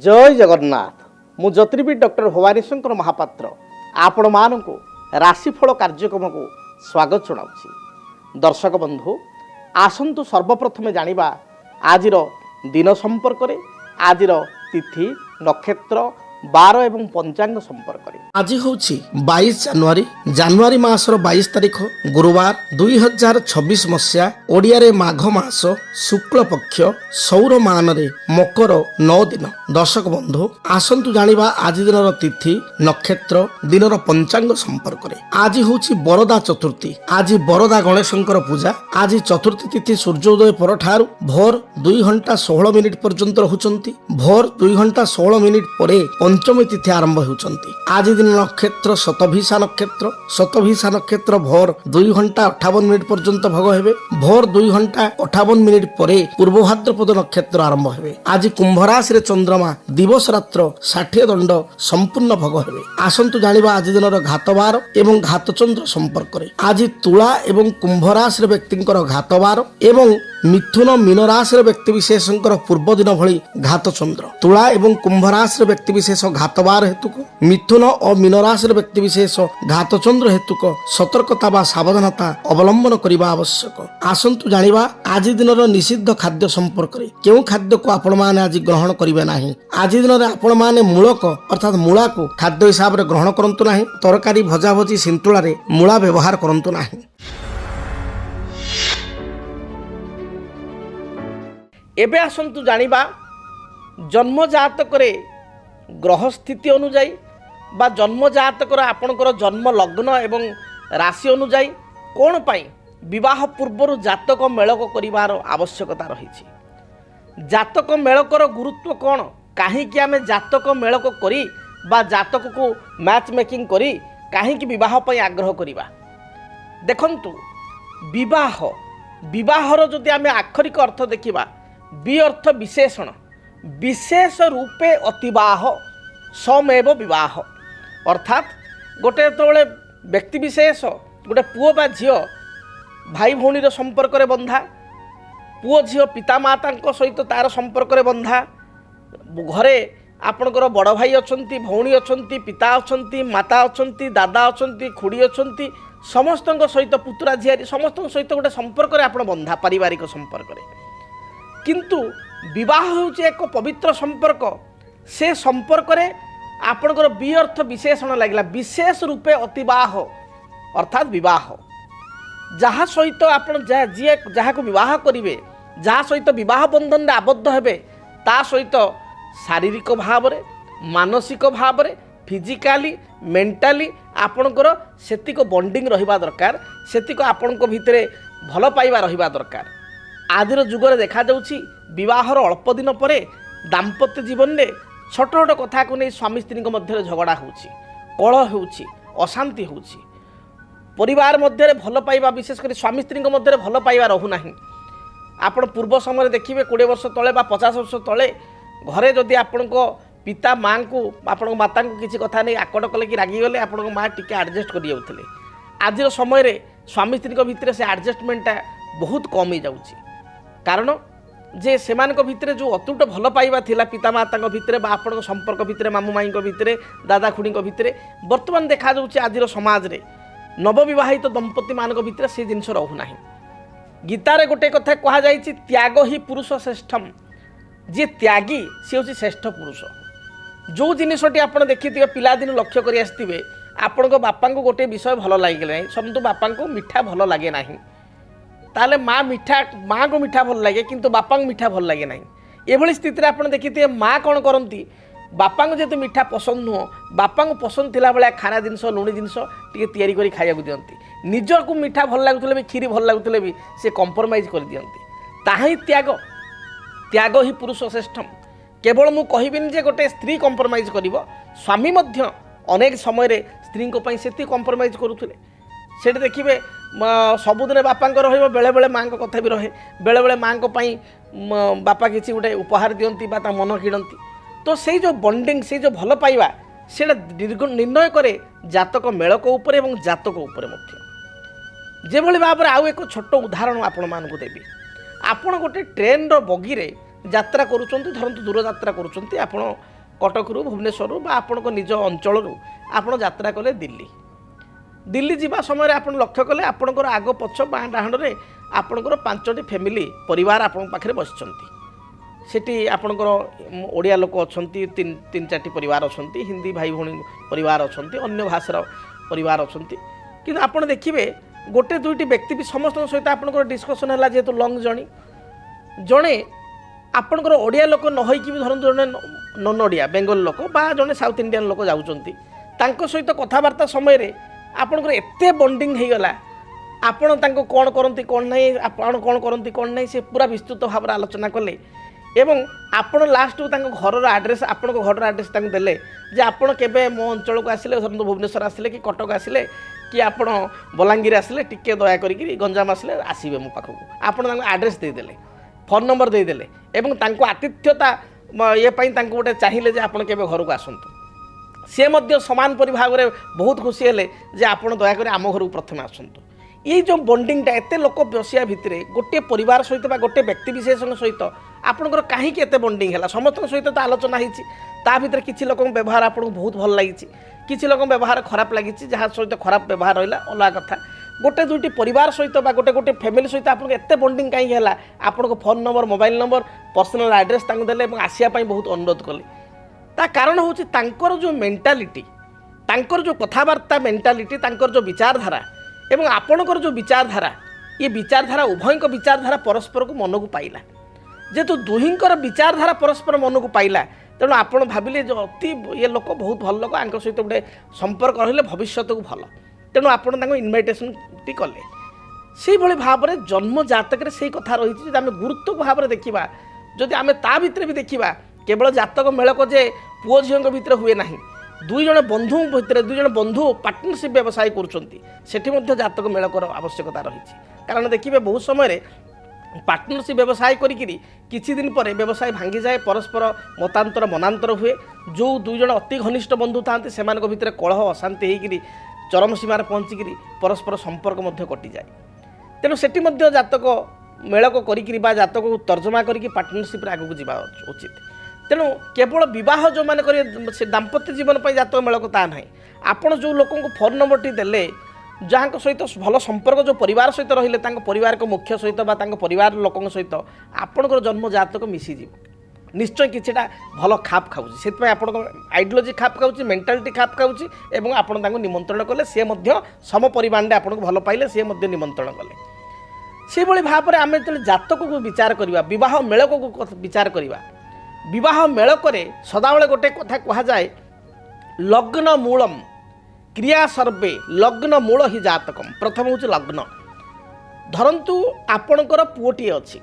जय जगन्नाथ मु ज्योतिर्विद डॉक्टर भवानी शंकर महापात्र आपण मानू राशिफल कार्यक्रम को स्वागत जनाऊँ। दर्शक बंधु आसतु सर्वप्रथमे जानिबा आजिर दिन संपर्क रे आजिर तिथि नक्षत्र बार एवं पंचांग संपर्क रे। आज हूँ 22 जानुआरी मासर 22 तारिख गुरुवार 2026 मसीहा ओडिया रे माघ मास शुक्ल पक्ष सौर मान रे मकर 9 दिन। दर्शक बंधु आसतु जानिबा आज दिनर तिथि नक्षत्र दिनर पंचांग संपर्क रे। आज हूँ बरदा चतुर्थी। आज बरदा गणेशंकर पूजा। आज चतुर्थी तिथि सूर्योदय पर ठारू भोर 2 घंटा 16 मिनिट पर्यंत रहुचंती। भोर 2 घंटा 16 मिनिट परे पंचमी तिथि आरंभ होउचंती। आज दिन नक्षत्र शतभिषा नक्षत्र भोर 2 घंटा 58 मिनिट पर्यंत भोग हेबे। भोर 2 घंटा 58 मिनिट परे पूर्व भाद्रपद नक्षत्र आरंभ हेबे। आज कुंभ राशि रे चंद्रमा दिवस रात्र 60 दंड संपूर्ण भोग हेबे। आसंतु जानिबा आज दिनर घातवार एवं घातचंद्र संपर्क रे। आज तुला एवं कुंभ राशि रे व्यक्तिंकर घातवार एवं मिथुन मीन राशि व्यक्ति विशेषकर पूर्व दिन भली घातचंद्र। तुला एवं कुंभ राशि व्यक्ति विशेष घातवार हेतुक मिथुन और मीन राशि व्यक्ति विशेष घातचंद्र हेतुक सतर्कता व सावधानता अवलंबन करने आवश्यक। आसंतु जानिबा आज दिन निषिद्ध खाद्य संपर्क रे। केउ खाद्य को आपण माने आज ग्रहण करिवे नाही। आज दिन आपण माने मूलक अर्थात मूला को खाद्य हिसाब रे ग्रहण करंतु नाही। तरकारी भजा भजी सिंतुला रे मूला व्यवहार करंतु नाही। एबे आसंतु जानिबा जन्म जातक रे ग्रह स्थिति अनुजाई बा जन्म जातक आपणकर जन्म लग्न एवं राशि अनुजाई कौन पाई विवाह पूर्वर जातक मेलक करिवार आवश्यकता रही। जातक मेलकर गुरुत्व कौन कहीं आम जातक मेलक करी बा जातक को मैच मेकिंग करी कहीं विवाह पाई आग्रह करिबा। देखंतु विवाह विवाहर जदि आम आक्षरिक अर्थ देखिबा बि अर्थ विशेषण विशेष रूपे अतिबाह समेव विवाह अर्थात गोटे जो व्यक्ति विशेष गोटे पुओ बा झील भाई भौणी संपर्क रे बंधा पुओ झील पिता माता सहित तार संपर्क रे बंधा घरे आपणकर बड़ भाई अछंती भौणी अछंती पिता अछंती माता अछंती दादा अछंती खुड़ी अछंती समस्त सहित पुतुरा झियारी समस्त सहित गोटे संपर्क रे आपण बंधा पारिवारिक संपर्क रे। किंतु विवाह होउचे एक पवित्र संपर्क। से संपर्क रे आपणकर बि अर्थ विशेषण लागला विशेष रूपे अतिबाह अर्थात विवाह जहाँ सहित आपण जी जहाँ को विवाह करिवे जहाँ सहित विवाह बंधन रे आबद्ध हेबे ता सहित शारीरिक भाव रे मानसिक भाव रे फिजिकाली मेंटाली आपणकर सेतिक बॉन्डिंग रहिबा दरकार सेतिक आपणको भितरे भल पाइबा रहिबा दरकार। आदिर जुगरे देखा जाउछि विवाहर अल्प दिन पर दाम्पत्य जीवन में छोट छोट कथा को नहीं स्वामी स्त्री मध्य झगड़ा होउछि कलह होउछि अशांति होउछि परिवार मध्य भल पाइबा विशेषकर स्वामी स्त्री मध्य भल पाइबा रहू नाही। आपण पूर्व समय देखिए 20 वर्ष तले बा 50 वर्ष तले घरे जदि आपण पिता माँ को आपण माता को किसी कथा नहीं आकट कले कि रागिगले आपण माँ टिके एडजस्ट कर जाउथिले। आजिर समय रे स्वामी स्त्री भितर से एडजस्टमेंटा बहुत कम ही जाउछि कारण जे सेमानक भितरे जो अतुट भल पाइबा थिला पिता माता भितरे बा आपण संपर्क भितरे मामू माई भितरे दादा खुड़ी भितरे वर्तमान देखा जाउछि आजिर समाज रे नवविवाहित दंपति मानक भितरे से जिनस रहू नाही। गीतारे गोटे कथा कहा जाइछि त्याग ही पुरुष श्रेष्ठम जे त्यागी से होछि श्रेष्ठ पुरुष। जो जिनसटी आपण देखिथिबे पिलादिन लक्ष्य करि आस्थिबे आपण बापा को गोटे विषय भल लागिले समतु बापा को मिठा भल लागे नाही ताले माँ को मिठा भल लगे किंतु बापा को मिठा भल लगे ना। एभली स्थिति आप देखिए माँ कौन करती बापा को जेतु मिठा पसंद नुह बापा को पसंद थिला बेला खाना जिनस लुणी जिनस टी तैयारी करी खाइबा दियंती निज को मिठा भल लगुले भी खीरी भल लगुले भी से कंप्रोमाइज कर दियंती ताही त्याग त्याग ही पुरुष श्रेष्ठम। केवल मु कहबिनी जे गोटे स्त्री कंप्रोमाइज करिवो स्वामी मध्य अनेक समय स्त्री को से कंप्रोमाइज करुले से देखिए सबुदिन बापा रही बेले बेले माँ कथा भी रहे बेले बेले माँ बापा किसी गोटे उपहार दियंती बा ता मन किणती तो से जो बॉन्डिंग से जो भल पाइबा से निर्णय करे जातक मेलक उपर एवं जातक उपर मध्य। जेभली भाव आउ एक छोट उदाहरण आपण मानकु देबी। आपण गोटे ट्रेन रो बगी रे যাত্রা করুଛନ୍ତି ধরନ୍ତୁ দୂର ଯାତ୍ରା କରୁଛନ୍ତି ଆପଣ କଟକରୁ ଭୁବନେଶ୍ୱରରୁ ବା ଆପଣଙ୍କ ନିଜ ଅଞ୍ଚଳରୁ ଆପଣ ଯାତ୍ରା କଲେ ଦିଲ୍ଲୀ ଯିବା ସମୟରେ ଆପଣ ଲକ୍ଷ୍ୟ କଲେ ଆପଣଙ୍କର ଆଗ ପଛ ବାଁ ଡାହାଣରେ ଆପଣଙ୍କର 5ଟି ଫ୍ୟାମିଲି ପରିବାର ଆପଣଙ୍କ ପାଖରେ ବସିଛନ୍ତି। ସେଠି ଆପଣଙ୍କର ଓଡ଼ିଆ ଲୋକ ଅଛନ୍ତି, 3-4ଟି ପରିବାର ଅଛନ୍ତି, ହିନ୍ଦୀ ଭାଇ ଭଉଣୀ ପରିବାର ଅଛନ୍ତି, ଅନ୍ୟ ଭାଷାର ପରିବାର ଅଛନ୍ତି। କିନ୍ତୁ ଆପଣ ଦେଖିବେ ଗୋଟେ ଦୁଇଟି ବ୍ୟକ୍ତି ବି ସମସ୍ତଙ୍କ ସହିତ ଆପଣଙ୍କର ଡିସ୍କସନ୍ ହେଲା ଯେହେତୁ ଲଙ୍ଗ୍ ଜଣେ ଆପଣଙ୍କର ଓଡ଼ିଆ ଲୋକ ନ ହୋଇକି ବି ଧରନ୍ତୁ ଜଣେ ନନ୍ ଓଡ଼ିଆ ବେଙ୍ଗଲ ଲୋକ ବା ଜଣେ ସାଉଥ୍ ଇଣ୍ଡିଆନ୍ ଲୋକ ଯାଉଛନ୍ତି, ତାଙ୍କ ସହିତ କଥାବାର୍ତ୍ତା ସମୟରେ ଆପଣଙ୍କର ଏତେ ବଣ୍ଡିଙ୍ଗ ହେଇଗଲା, ଆପଣ ତାଙ୍କୁ କ'ଣ କରନ୍ତି କ'ଣ ନାହିଁ, ଆପଣ କ'ଣ କରନ୍ତି କ'ଣ ନାହିଁ ସେ ପୁରା ବିସ୍ତୃତ ଭାବରେ ଆଲୋଚନା କଲେ ଏବଂ ଆପଣ ଲାଷ୍ଟକୁ ତାଙ୍କ ଘରର ଆଡ୍ରେସ୍ ଆପଣଙ୍କ ଘରର ଆଡ୍ରେସ୍ ତାଙ୍କୁ ଦେଲେ ଯେ ଆପଣ କେବେ ମୋ ଅଞ୍ଚଳକୁ ଆସିଲେ ଧରନ୍ତୁ ଭୁବନେଶ୍ୱର ଆସିଲେ କି କଟକ ଆସିଲେ କି ଆପଣ ବଲାଙ୍ଗୀର ଆସିଲେ ଟିକେ ଦୟା କରିକି ଗଞ୍ଜାମ ଆସିଲେ ଆସିବେ ମୋ ପାଖକୁ, ଆପଣ ତାଙ୍କୁ ଆଡ୍ରେସ୍ ଦେଇଦେଲେ, ଫୋନ୍ ନମ୍ବର ଦେଇଦେଲେ ଏବଂ ତାଙ୍କୁ ଆତିଥ୍ୟତା ଇଏ ପାଇଁ ତାଙ୍କୁ ଗୋଟେ ଚାହିଁଲେ ଯେ ଆପଣ କେବେ ଘରକୁ ଆସନ୍ତୁ। ସେ ମଧ୍ୟ ସମାନ ପରି ଭାବରେ ବହୁତ ଖୁସି ହେଲେ ଯେ ଆପଣ ଦୟାକରି ଆମ ଘରକୁ ପ୍ରଥମେ ଆସନ୍ତୁ। ଏଇ ଯେଉଁ ବଣ୍ଡିଙ୍ଗଟା ଏତେ ଲୋକ ବସିବା ଭିତରେ ଗୋଟିଏ ପରିବାର ସହିତ ବା ଗୋଟିଏ ବ୍ୟକ୍ତି ବିଶେଷଙ୍କ ସହିତ ଆପଣଙ୍କର କାହିଁକି ଏତେ ବଣ୍ଡିଙ୍ଗ ହେଲା? ସମସ୍ତଙ୍କ ସହିତ ତ ଆଲୋଚନା ହେଇଛି, ତା ଭିତରେ କିଛି ଲୋକଙ୍କ ବ୍ୟବହାର ଆପଣଙ୍କୁ ବହୁତ ଭଲ ଲାଗିଛି, କିଛି ଲୋକଙ୍କ ବ୍ୟବହାର ଖରାପ ଲାଗିଛି, ଯାହା ସହିତ ଖରାପ ବ୍ୟବହାର ରହିଲା ଅଲଗା କଥା। ଗୋଟେ ଦୁଇଟି ପରିବାର ସହିତ ବା ଗୋଟେ ଫ୍ୟାମିଲି ସହିତ ଆପଣଙ୍କୁ ଏତେ ବଣ୍ଡିଙ୍ଗ କାହିଁକି ହେଲା? ଆପଣଙ୍କ phone number, mobile number, personal address ତାଙ୍କୁ ଦେଲେ ଏବଂ ଆସିବା ପାଇଁ ବହୁତ ଅନୁରୋଧ କଲେ। ତା କାରଣ ହେଉଛି ତାଙ୍କର ଯେଉଁ ମେଣ୍ଟାଲିଟି, ତାଙ୍କର ଯେଉଁ କଥାବାର୍ତ୍ତା ମେଣ୍ଟାଲିଟି, ତାଙ୍କର ଯେଉଁ ବିଚାରଧାରା ଏବଂ ଆପଣଙ୍କର ଯେଉଁ ବିଚାରଧାରା, ଏ ବିଚାରଧାରା ଉଭୟଙ୍କ ବିଚାରଧାରା ପରସ୍ପରକୁ ମନକୁ ପାଇଲା। ଯେହେତୁ ଦୁହିଁଙ୍କର ବିଚାରଧାରା ପରସ୍ପର ମନକୁ ପାଇଲା, ତେଣୁ ଆପଣ ଭାବିଲେ ଯେ ଅତି ଏ ଲୋକ ବହୁତ ଭଲ ଲୋକ, ଆଙ୍କ ସହିତ ଗୋଟେ ସମ୍ପର୍କ ରହିଲେ ଭବିଷ୍ୟତକୁ ଭଲ, ତେଣୁ ଆପଣ ତାଙ୍କୁ ଇନଭାଇଟେସନ୍ଟି କଲେ। ସେଇଭଳି ଭାବରେ ଜନ୍ମ ଜାତକରେ ସେଇ କଥା ରହିଛି। ଯଦି ଆମେ ଗୁରୁତ୍ୱ ଭାବରେ ଦେଖିବା, ଯଦି ଆମେ ତା ଭିତରେ ବି ଦେଖିବା, କେବଳ ଜାତକ ମେଳକ ଯେ ପୁଅ ଝିଅଙ୍କ ଭିତରେ ହୁଏ ନାହିଁ, ଦୁଇ ଜଣ ବନ୍ଧୁଙ୍କ ଭିତରେ ଦୁଇ ଜଣ ବନ୍ଧୁ ପାର୍ଟନରସିପ୍ ବ୍ୟବସାୟ କରୁଛନ୍ତି, ସେଠି ମଧ୍ୟ ଜାତକ ମେଳକର ଆବଶ୍ୟକତା ରହିଛି। କାରଣ ଦେଖିବେ ବହୁତ ସମୟରେ ପାର୍ଟନରସିପ୍ ବ୍ୟବସାୟ କରିକିରି କିଛି ଦିନ ପରେ ବ୍ୟବସାୟ ଭାଙ୍ଗିଯାଏ, ପରସ୍ପର ମତାନ୍ତର ମନାନ୍ତର ହୁଏ। ଯେଉଁ ଦୁଇ ଜଣ ଅତି ଘନିଷ୍ଠ ବନ୍ଧୁ ଥାଆନ୍ତି ସେମାନଙ୍କ ଭିତରେ କଳହ ଅଶାନ୍ତି ହେଇକିରି ଚରମ ସୀମାରେ ପହଞ୍ଚିକିରି ପରସ୍ପର ସମ୍ପର୍କ ମଧ୍ୟ କଟିଯାଏ। ତେଣୁ ସେଠି ମଧ୍ୟ ଜାତକ ମେଳକ କରିକିରି ବା ଜାତକକୁ ତର୍ଜମା କରିକି ପାର୍ଟନରସିପ୍ରେ ଆଗକୁ ଯିବା ଉଚିତ। ତେଣୁ କେବଳ ବିବାହ ଯେଉଁମାନେ କରିବେ ସେ ଦାମ୍ପତ୍ୟ ଜୀବନ ପାଇଁ ଜାତକ ମେଳକ ତା ନାହିଁ। ଆପଣ ଯେଉଁ ଲୋକଙ୍କୁ ଫୋନ୍ ନମ୍ବରଟି ଦେଲେ, ଯାହାଙ୍କ ସହିତ ଭଲ ସମ୍ପର୍କ ଯେଉଁ ପରିବାର ସହିତ ରହିଲେ, ତାଙ୍କ ପରିବାରଙ୍କ ମୁଖ୍ୟ ସହିତ ବା ତାଙ୍କ ପରିବାର ଲୋକଙ୍କ ସହିତ ଆପଣଙ୍କର ଜନ୍ମ ଜାତକ ମିଶିଯିବ, ନିଶ୍ଚୟ କିଛିଟା ଭଲ ଖାପ ଖାଉଛି। ସେଥିପାଇଁ ଆପଣଙ୍କ ଆଇଡ଼ିଓଲୋଜି ଖାପ ଖାଉଛି, ମେଣ୍ଟାଲିଟି ଖାପ ଖାଉଛି ଏବଂ ଆପଣ ତାଙ୍କୁ ନିମନ୍ତ୍ରଣ କଲେ, ସେ ମଧ୍ୟ ସମ ପରିମାଣରେ ଆପଣଙ୍କୁ ଭଲ ପାଇଲେ, ସେ ମଧ୍ୟ ନିମନ୍ତ୍ରଣ କଲେ। ସେଇଭଳି ଭାବରେ ଆମେ ଯେତେବେଳେ ଜାତକକୁ ବିଚାର କରିବା, ବିବାହ ମେଳକକୁ ବିଚାର କରିବା, ବିବାହ ମେଳକରେ ସଦାବେଳେ ଗୋଟେ କଥା କୁହାଯାଏ, ଲଗ୍ନ ମୂଳମ୍ କ୍ରିୟା ସର୍ବେ ଲଗ୍ନ ମୂଳ ହିଁ ଜାତକମ୍। ପ୍ରଥମ ହେଉଛି ଲଗ୍ନ। ଧରନ୍ତୁ ଆପଣଙ୍କର ପୁଅଟିଏ ଅଛି,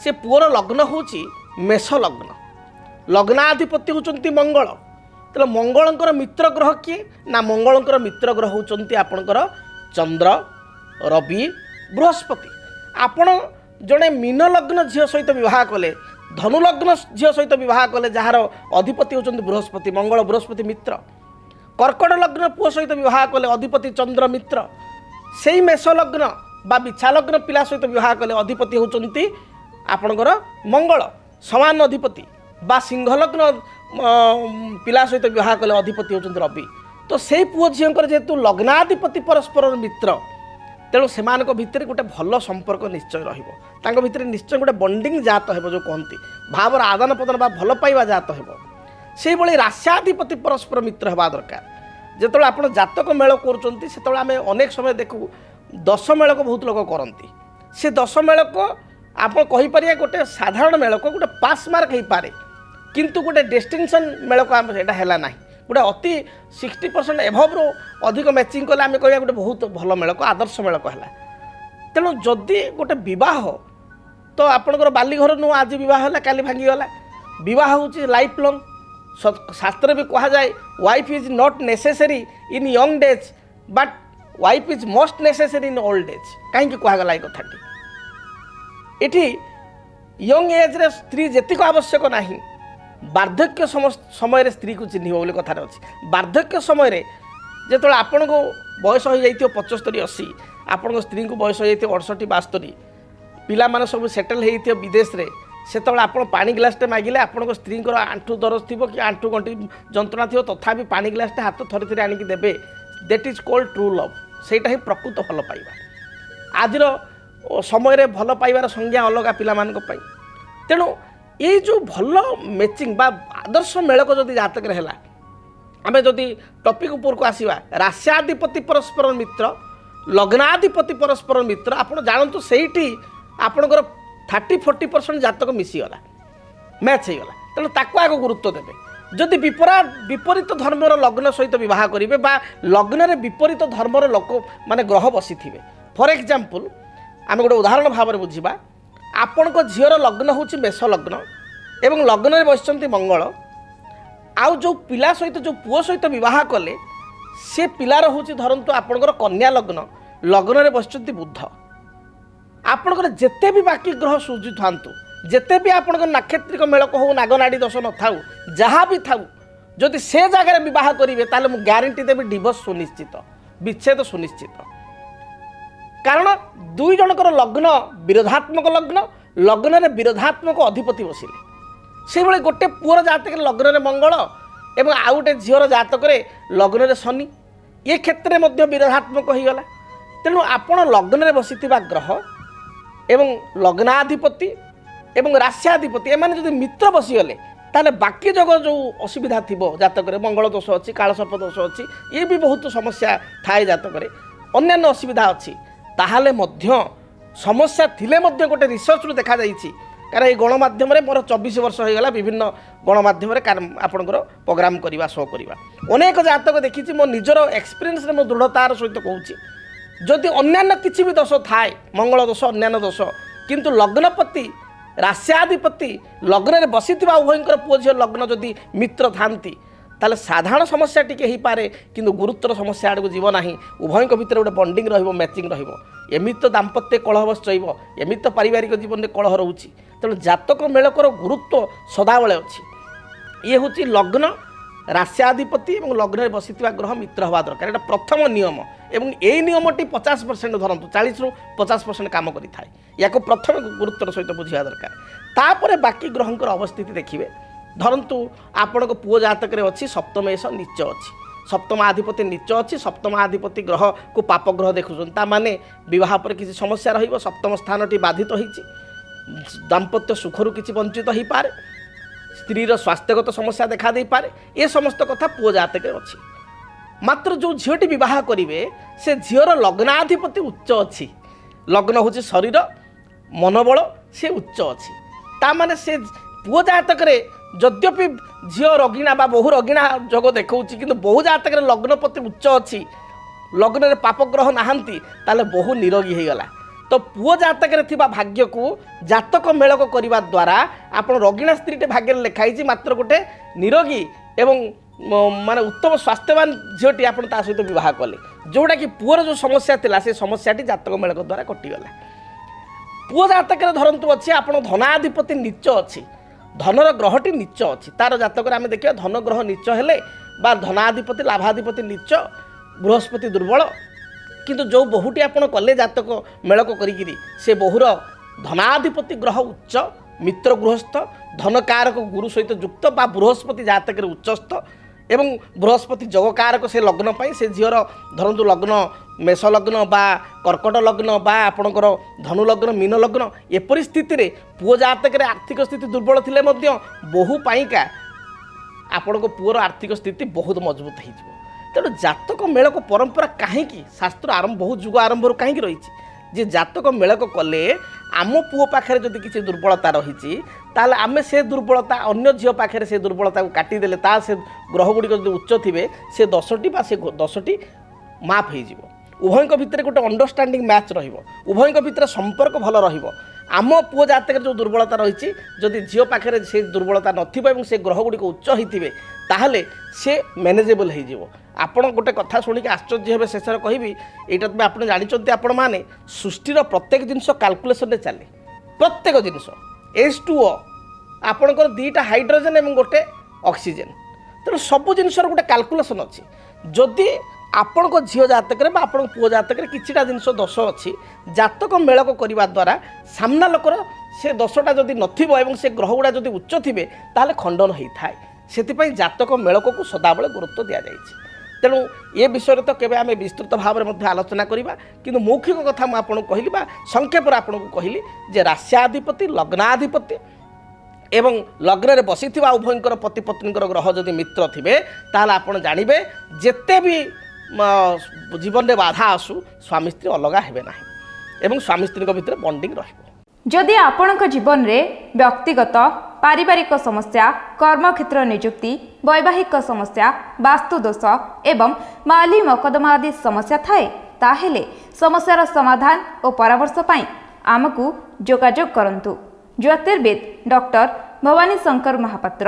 ସେ ପୁଅର ଲଗ୍ନ ହେଉଛି ମେଷ ଲଗ୍ନ, ଲଗ୍ନାଧିପତି ହେଉଛନ୍ତି ମଙ୍ଗଳ। ତାହେଲେ ମଙ୍ଗଳଙ୍କର ମିତ୍ର ଗ୍ରହ କିଏ? ନା ମଙ୍ଗଳଙ୍କର ମିତ୍ର ଗ୍ରହ ହେଉଛନ୍ତି ଆପଣଙ୍କର ଚନ୍ଦ୍ର, ରବି, ବୃହସ୍ପତି। ଆପଣ ଜଣେ ମୀନ ଲଗ୍ନ ଝିଅ ସହିତ ବିବାହ କଲେ, ଧନୁ ଲଗ୍ନ ଝିଅ ସହିତ ବିବାହ କଲେ, ଯାହାର ଅଧିପତି ହେଉଛନ୍ତି ବୃହସ୍ପତି, ମଙ୍ଗଳ ବୃହସ୍ପତି ମିତ୍ର। କର୍କଟ ଲଗ୍ନ ପୁଅ ସହିତ ବିବାହ କଲେ, ଅଧିପତି ଚନ୍ଦ୍ର ମିତ୍ର। ସେଇ ମେଷ ଲଗ୍ନ ବା ବିଛା ଲଗ୍ନ ପିଲା ସହିତ ବିବାହ କଲେ, ଅଧିପତି ହେଉଛନ୍ତି ଆପଣଙ୍କର ମଙ୍ଗଳ ସମାନ ଅଧିପତି। ବା ସିଂହ ଲଗ୍ନ ପିଲା ସହିତ ବିବାହ କଲେ, ଅଧିପତି ହେଉଛନ୍ତି ରବି। ତ ସେଇ ପୁଅ ଝିଅଙ୍କର ଯେହେତୁ ଲଗ୍ନାଧିପତି ପରସ୍ପରର ମିତ୍ର, ତେଣୁ ସେମାନଙ୍କ ଭିତରେ ଗୋଟେ ଭଲ ସମ୍ପର୍କ ନିଶ୍ଚୟ ରହିବ, ତାଙ୍କ ଭିତରେ ନିଶ୍ଚୟ ଗୋଟେ ବଣ୍ଡିଙ୍ଗ ଜାତ ହେବ, ଯେଉଁ କହନ୍ତି ଭାବର ଆଦାନ ପ୍ରଦାନ ବା ଭଲ ପାଇବା ଜାତ ହେବ। ସେଇଭଳି ରାଶ୍ୟାଧିପତି ପରସ୍ପର ମିତ୍ର ହେବା ଦରକାର। ଯେତେବେଳେ ଆପଣ ଜାତକ ମେଳ କରୁଛନ୍ତି, ସେତେବେଳେ ଆମେ ଅନେକ ସମୟ ଦେଖୁ ଦଶ ମେଳକ ବହୁତ ଲୋକ କରନ୍ତି। ସେ ଦଶ ମେଳକ ଆପଣ କହିପାରିବେ ଗୋଟେ ସାଧାରଣ ମେଳକ, ଗୋଟେ ପାସ୍ ମାର୍କ ହେଇପାରେ, କିନ୍ତୁ ଗୋଟେ ଡେଷ୍ଟିନେସନ୍ ମେଳକ ଆମେ ସେଇଟା ହେଲା ନାହିଁ। ଗୋଟେ ଅତି 60% ଏଭବ୍ରୁ ଅଧିକ ମ୍ୟାଚିଂ କଲେ ଆମେ କହିବା ଗୋଟେ ବହୁତ ଭଲ ମେଳକ, ଆଦର୍ଶ ମେଳକ ହେଲା। ତେଣୁ ଯଦି ଗୋଟେ ବିବାହ, ତ ଆପଣଙ୍କର ବାଲିଘର ନୁହଁ, ଆଜି ବିବାହ ହେଲା କାଲି ଭାଙ୍ଗିଗଲା। ବିବାହ ହେଉଛି ଲାଇଫ୍ ଲଙ୍ଗ୍। ଶାସ୍ତ୍ରରେ ବି କୁହାଯାଏ, wife is not necessary in young days but wife is most necessary in old age. କାହିଁକି କୁହାଗଲା ଏ କଥାଟି? ଏଠି ୟଙ୍ଗ୍ ଏଜ୍ରେ ସ୍ତ୍ରୀ ଯେତିକି ଆବଶ୍ୟକ ନାହିଁ, ବାର୍ଦ୍ଧକ୍ୟ ସମୟରେ ସ୍ତ୍ରୀକୁ ଚିହ୍ନିବ ବୋଲି କଥାରେ ଅଛି। ବାର୍ଦ୍ଧକ୍ୟ ସମୟରେ ଯେତେବେଳେ ଆପଣଙ୍କୁ ବୟସ ହୋଇଯାଇଥିବ 75-80, ଆପଣଙ୍କ ସ୍ତ୍ରୀଙ୍କୁ ବୟସ ହୋଇଯାଇଥିବ 68-72, ପିଲାମାନେ ସବୁ ସେଟେଲ୍ ହୋଇଥିବ ବିଦେଶରେ, ସେତେବେଳେ ଆପଣ ପାଣି ଗ୍ଲାସଟେ ମାଗିଲେ ଆପଣଙ୍କ ସ୍ତ୍ରୀଙ୍କର ଆଣ୍ଠୁ ଦରଜ ଥିବ କି ଆଣ୍ଠୁ ଗଣ୍ଠି ଯନ୍ତ୍ରଣା ଥିବ, ତଥାପି ପାଣି ଗ୍ଲାସଟେ ହାତ ଥରେ ଥରେ ଆଣିକି ଦେବେ। That is called true love. ସେଇଟା ହିଁ ପ୍ରକୃତ ଭଲ ପାଇବା। ଆଜିର ସମୟରେ ଭଲ ପାଇବାର ସଂଜ୍ଞା ଅଲଗା ପିଲାମାନଙ୍କ ପାଇଁ। ତେଣୁ ଏଇ ଯେଉଁ ଭଲ ମ୍ୟାଚିଂ ବା ଆଦର୍ଶ ମେଳକ ଯଦି ଜାତକରେ ହେଲା, ଆମେ ଯଦି ଟପିକ୍ ଉପରକୁ ଆସିବା, ରାଶ୍ୟାଧିପତି ପରସ୍ପର ମିତ୍ର, ଲଗ୍ନାଧିପତି ପରସ୍ପର ମିତ୍ର, ଆପଣ ଜାଣନ୍ତୁ ସେଇଠି ଆପଣଙ୍କର 30-40% ଜାତକ ମିଶିଗଲା, ମ୍ୟାଚ୍ ହେଇଗଲା। ତେଣୁ ତାକୁ ଆଗ ଗୁରୁତ୍ୱ ଦେବେ। ଯଦି ବିପରୀତ ଧର୍ମର ଲଗ୍ନ ସହିତ ବିବାହ କରିବେ ବା ଲଗ୍ନରେ ବିପରୀତ ଧର୍ମର ଲୋକ ମାନେ ଗ୍ରହ ବସିଥିବେ, ଫର୍ ଏକ୍ଜାମ୍ପଲ୍ ଆମେ ଗୋଟେ ଉଦାହରଣ ଭାବରେ ବୁଝିବା, ଆପଣଙ୍କ ଝିଅର ଲଗ୍ନ ହେଉଛି ମେଷ ଲଗ୍ନ ଏବଂ ଲଗ୍ନରେ ବସିଛନ୍ତି ମଙ୍ଗଳ, ଆଉ ଯେଉଁ ପିଲା ସହିତ ଯେଉଁ ପୁଅ ସହିତ ବିବାହ କଲେ ସେ ପିଲାର ହେଉଛି ଧରନ୍ତୁ ଆପଣଙ୍କର କନ୍ୟା ଲଗ୍ନ, ଲଗ୍ନରେ ବସିଛନ୍ତି ବୁଧ। ଆପଣଙ୍କର ଯେତେ ବି ବାକି ଗ୍ରହ ସୂଜିଥାନ୍ତୁ, ଯେତେ ବି ଆପଣଙ୍କର ନାକ୍ଷତ୍ରିକ ମେଳକ ହେଉ, ନାଗନାଡ଼ି ଦୋଷ ନଥାଉ, ଯାହା ବି ଥାଉ, ଯଦି ସେ ଜାଗାରେ ବିବାହ କରିବେ ତାହେଲେ ମୁଁ ଗ୍ୟାରେଣ୍ଟି ଦେବି ଡିଭୋର୍ସ ସୁନିଶ୍ଚିତ, ବିଚ୍ଛେଦ ସୁନିଶ୍ଚିତ। କାରଣ ଦୁଇ ଜଣଙ୍କର ଲଗ୍ନ ବିରୋଧାତ୍ମକ ଲଗ୍ନ, ଲଗ୍ନରେ ବିରୋଧାତ୍ମକ ଅଧିପତି ବସିଲେ। ସେଇଭଳି ଗୋଟେ ପୁଅର ଜାତକରେ ଲଗ୍ନରେ ମଙ୍ଗଳ ଏବଂ ଆଉ ଗୋଟେ ଝିଅର ଜାତକରେ ଲଗ୍ନରେ ଶନି, ଏ କ୍ଷେତ୍ରରେ ମଧ୍ୟ ବିରୋଧାତ୍ମକ ହୋଇଗଲା। ତେଣୁ ଆପଣ ଲଗ୍ନରେ ବସିଥିବା ଗ୍ରହ ଏବଂ ଲଗ୍ନାଧିପତି ଏବଂ ରାଶ୍ୟାଧିପତି ଏମାନେ ଯଦି ମିତ୍ର ବସିଗଲେ ତାହେଲେ ବାକି ଯୋଗ ଯେଉଁ ଅସୁବିଧା ଥିବ ଜାତକରେ, ମଙ୍ଗଳ ଦୋଷ ଅଛି, କାଳସର୍ପ ଦୋଷ ଅଛି, ଇଏ ବି ବହୁତ ସମସ୍ୟା ଥାଏ ଜାତକରେ, ଅନ୍ୟାନ୍ୟ ଅସୁବିଧା ଅଛି, ତାହେଲେ ମଧ୍ୟ ସମସ୍ୟା ଥିଲେ ମଧ୍ୟ ଗୋଟେ ରିସର୍ଚ୍ଚରୁ ଦେଖାଯାଇଛି। କାରଣ এই ଗଣମାଧ୍ୟମରେ ମୋର 24 ବର୍ଷ ହୋଇଗଲା ବିଭିନ୍ନ ଗଣମାଧ୍ୟମରେ ଆପଣଙ୍କର ପ୍ରୋଗ୍ରାମ କରିବା, ଶୋ କରିବା, ଅନେକ ଜାତକ ଦେଖିଛି। ମୋ ନିଜର ଏକ୍ସପିରିଏନ୍ସରେ ମୁଁ ଦୃଢ଼ତାର ସହିତ କହୁଛି, ଯଦି ଅନ୍ୟାନ୍ୟ କିଛି ବି ଦୋଷ ଥାଏ, ମଙ୍ଗଳ ଦୋଷ, ଅନ୍ୟାନ୍ୟ ଦୋଷ, କିନ୍ତୁ ଲଗ୍ନପତି ରାଶ୍ୟାଧିପତି ଲଗ୍ନରେ ବସିଥିବା ଉଭୟଙ୍କର ପୁଅ ଝିଅ ଲଗ୍ନ ଯଦି ମିତ୍ର ଥାନ୍ତି ତାହେଲେ ସାଧାରଣ ସମସ୍ୟା ଟିକେ ହେଇପାରେ, କିନ୍ତୁ ଗୁରୁତର ସମସ୍ୟା ଆଡ଼କୁ ଯିବ ନାହିଁ। ଉଭୟଙ୍କ ଭିତରେ ଗୋଟେ ବଣ୍ଡିଂ ରହିବ, ମ୍ୟାଚିଂ ରହିବ। ଏମିତି ତ ଦାମ୍ପତ୍ୟ କଳହ ବସିବ, ଏମିତି ତ ପାରିବାରିକ ଜୀବନରେ କଳହ ରହୁଛି। ତେଣୁ ଜାତକ ମେଳକର ଗୁରୁତ୍ୱ ସଦାବେଳେ ଅଛି। ଇଏ ହେଉଛି ଲଗ୍ନ ରାଶ୍ୟାଧିପତି ଏବଂ ଲଗ୍ନରେ ବସିଥିବା ଗ୍ରହ ମିତ୍ର ହେବା ଦରକାର। ଏଇଟା ପ୍ରଥମ ନିୟମ ଏବଂ ଏଇ ନିୟମଟି 50% ଧରନ୍ତୁ, 40ରୁ 50% କାମ କରିଥାଏ। ୟାକୁ ପ୍ରଥମେ ଗୁରୁତ୍ୱର ସହିତ ବୁଝିବା ଦରକାର। ତାପରେ ବାକି ଗ୍ରହଙ୍କର ଅବସ୍ଥିତି ଦେଖିବେ। ଧରନ୍ତୁ ଆପଣଙ୍କ ପୁଅ ଜାତକରେ ଅଛି ସପ୍ତମେଶ ନୀଚ ଅଛି, ସପ୍ତମାଧିପତି ନୀଚ ଅଛି, ସପ୍ତମାଧିପତି ଗ୍ରହକୁ ପାପ ଗ୍ରହ ଦେଖୁଛନ୍ତି, ତା ମାନେ ବିବାହ ପରେ କିଛି ସମସ୍ୟା ରହିବ, ସପ୍ତମ ସ୍ଥାନଟି ବାଧିତ ହୋଇଛି, ଦାମ୍ପତ୍ୟ ସୁଖରୁ କିଛି ବଞ୍ଚିତ ହୋଇପାରେ, ସ୍ତ୍ରୀର ସ୍ୱାସ୍ଥ୍ୟଗତ ସମସ୍ୟା ଦେଖା ଦେଇପାରେ। ଏ ସମସ୍ତ କଥା ପୁଅ ଜାତକରେ ଅଛି। ମାତ୍ର ଯେଉଁ ଝିଅଟି ବିବାହ କରିବେ ସେ ଝିଅର ଲଗ୍ନାଧିପତି ଉଚ୍ଚ ଅଛି, ଲଗ୍ନ ହେଉଛି ଶରୀର, ମନୋବଳ, ସେ ଉଚ୍ଚ ଅଛି। ତା ମାନେ ସେ ପୁଅ ଜାତକରେ ଯଦ୍ୟପି ଝିଅ ରଗିଣା ବା ବହୁ ରଗିଣା ଯୋଗ ଦେଖାଉଛି, କିନ୍ତୁ ବହୁ ଜାତକରେ ଲଗ୍ନପତି ଉଚ୍ଚ ଅଛି, ଲଗ୍ନରେ ପାପ ଗ୍ରହ ନାହାନ୍ତି, ତାହେଲେ ବହୁ ନିରୋଗୀ ହୋଇଗଲା। ତ ପୁଅ ଜାତକରେ ଥିବା ଭାଗ୍ୟକୁ ଜାତକ ମେଳକ କରିବା ଦ୍ୱାରା ଆପଣ ରଗିଣା ସ୍ତ୍ରୀଟେ ଭାଗ୍ୟରେ ଲେଖା ହେଇଛି, ମାତ୍ର ଗୋଟେ ନିରୋଗୀ ଏବଂ ମାନେ ଉତ୍ତମ ସ୍ୱାସ୍ଥ୍ୟବାନ ଝିଅଟି ଆପଣ ତା ସହିତ ବିବାହ କଲେ, ଯେଉଁଟାକି ପୁଅର ଯେଉଁ ସମସ୍ୟା ଥିଲା ସେ ସମସ୍ୟାଟି ଜାତକ ମେଳକ ଦ୍ୱାରା କଟିଗଲା। ପୁଅ ଜାତକରେ ଧରନ୍ତୁ ଅଛି ଆପଣ ଧନାଧିପତି ନୀଚ ଅଛି, ଧନର ଗ୍ରହଟି ନୀଚ ଅଛି, ତାର ଜାତକରେ ଆମେ ଦେଖିବା ଧନ ଗ୍ରହ ନୀଚ ହେଲେ ବା ଧନାଧିପତି ଲାଭାଧିପତି ନୀଚ, ବୃହସ୍ପତି ଦୁର୍ବଳ, କିନ୍ତୁ ଯେଉଁ ବୋହୂଟି ଆପଣ କଲେ ଜାତକ ମେଳକ କରିକିରି ସେ ବୋହୂର ଧନାଧିପତି ଗ୍ରହ ଉଚ୍ଚ, ମିତ୍ର ଗୃହସ୍ଥ, ଧନକାରକ ଗୁରୁ ସହିତ ଯୁକ୍ତ ବା ବୃହସ୍ପତି ଜାତକରେ ଉଚ୍ଚସ୍ଥ ଏବଂ ବୃହସ୍ପତି ଯୋଗକାରକ ସେ ଲଗ୍ନ ପାଇଁ, ସେ ଝିଅର ଧରନ୍ତୁ ଲଗ୍ନ ମେଷ ଲଗ୍ନ ବା କର୍କଟ ଲଗ୍ନ ବା ଆପଣଙ୍କର ଧନୁ ଲଗ୍ନ, ମୀନ ଲଗ୍ନ, ଏପରି ସ୍ଥିତିରେ ପୁଅ ଜାତକରେ ଆର୍ଥିକ ସ୍ଥିତି ଦୁର୍ବଳ ଥିଲେ ମଧ୍ୟ ବୋହୂ ପାଇଁକା ଆପଣଙ୍କ ପୁଅର ଆର୍ଥିକ ସ୍ଥିତି ବହୁତ ମଜବୁତ ହୋଇଯିବ। ତେଣୁ ଜାତକ ମେଳକ ପରମ୍ପରା କାହିଁକି ଶାସ୍ତ୍ର ବହୁ ଯୁଗ ଆରମ୍ଭରୁ କାହିଁକି ରହିଛି, ଯେ ଜାତକ ମେଳକ କଲେ ଆମ ପୁଅ ପାଖରେ ଯଦି କିଛି ଦୁର୍ବଳତା ରହିଛି ତାହେଲେ ଆମେ ସେ ଦୁର୍ବଳତା ଅନ୍ୟ ଝିଅ ପାଖରେ ସେ ଦୁର୍ବଳତାକୁ କାଟିଦେଲେ, ତା ସେ ଗ୍ରହଗୁଡ଼ିକ ଯଦି ଉଚ୍ଚ ଥିବେ ସେ ଦୋଷଟି ବା ସେ ଦୋଷଟି ମାଫ ହୋଇଯିବ। ଉଭୟଙ୍କ ଭିତରେ ଗୋଟେ ଅଣ୍ଡରଷ୍ଟାଣ୍ଡିଂ ମ୍ୟାଚ୍ ରହିବ, ଉଭୟଙ୍କ ଭିତରେ ସମ୍ପର୍କ ଭଲ ରହିବ। ଆମ ପୁଅ ଜାତକରେ ଯେଉଁ ଦୁର୍ବଳତା ରହିଛି ଯଦି ଝିଅ ପାଖରେ ସେ ଦୁର୍ବଳତା ନଥିବ ଏବଂ ସେ ଗ୍ରହଗୁଡ଼ିକ ଉଚ୍ଚ ହୋଇଥିବେ ତାହେଲେ ସେ ମ୍ୟାନେଜେବଲ୍ ହୋଇଯିବ। ଆପଣ ଗୋଟେ କଥା ଶୁଣିକି ଆଶ୍ଚର୍ଯ୍ୟ ହେବେ, ଶେଷରେ କହିବି ଏଇଟା ତ ଆପଣ ଜାଣିଛନ୍ତି, ଆପଣମାନେ ସୃଷ୍ଟିର ପ୍ରତ୍ୟେକ ଜିନିଷ କାଲକୁଲେସନରେ ଚାଲେ, ପ୍ରତ୍ୟେକ ଜିନିଷ H2O, ଆପଣଙ୍କର ଦୁଇଟା ହାଇଡ୍ରୋଜେନ୍ ଏବଂ ଗୋଟେ ଅକ୍ସିଜେନ୍, ତେଣୁ ସବୁ ଜିନିଷର ଗୋଟେ କାଲକୁଲେସନ୍ ଅଛି। ଯଦି ଆପଣଙ୍କ ଝିଅ ଜାତକରେ ବା ଆପଣଙ୍କ ପୁଅ ଜାତକରେ କିଛିଟା ଜିନିଷ ଦୋଷ ଅଛି, ଜାତକ ମେଳକ କରିବା ଦ୍ୱାରା ସାମ୍ନା ଲୋକର से दोषटा जदि नथिबो एवं से ग्रहगुड़ा जदि उच्च थिबे ताहले खंडन होइथाय सेतिपई जातक मेलक को सदाबले गुरुत्व दिया जायछि तेणु ये विषय तो केबे आमे विस्तृत भाव में मध्य आलोचना करिबा किंतु मौखिक कथा मु आपन कहली बा संक्षेप आपन को कहली जे रास्याधिपति लग्नाधिपति एवं लग्न रे बसिथिबा उभयंकर पति पत्नीकर ग्रह जदि मित्र थिबे ताहले आपन जानिबे जेते भी जीवन रे बाधा आसु स्वामी स्त्री अलगा हेबे नाही एवं स्वामी स्त्री भितर बॉन्डिंग रहिबो जदि आपणक जीवन रे व्यक्तिगत पारिवारिक समस्या कर्मक्षेत्र नियुक्ति वैवाहिक समस्या वास्तुदोष एवं माली मकदमा आदि समस्या थाए ताहेले समस्यार समाधान और परामर्श पाई आमकु जोगाजोग करंतु ज्योतिर्विद doctor Bhabani Shankar Mahapatra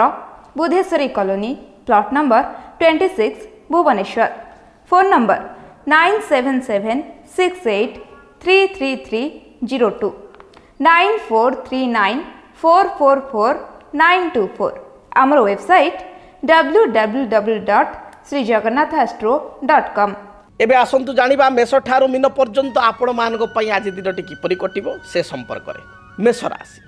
Budheswari colony plot number 26 Bhubaneswar phone number 9776833302 9439444924 आमर वेबसाइट www.srijagannathastro.com एबे आसंतु जानिबा मेष ठारू मीन पर्यंत आपण मानक पई आज दिनटी किपरि कटिबो से संपर्क रे मेष राशि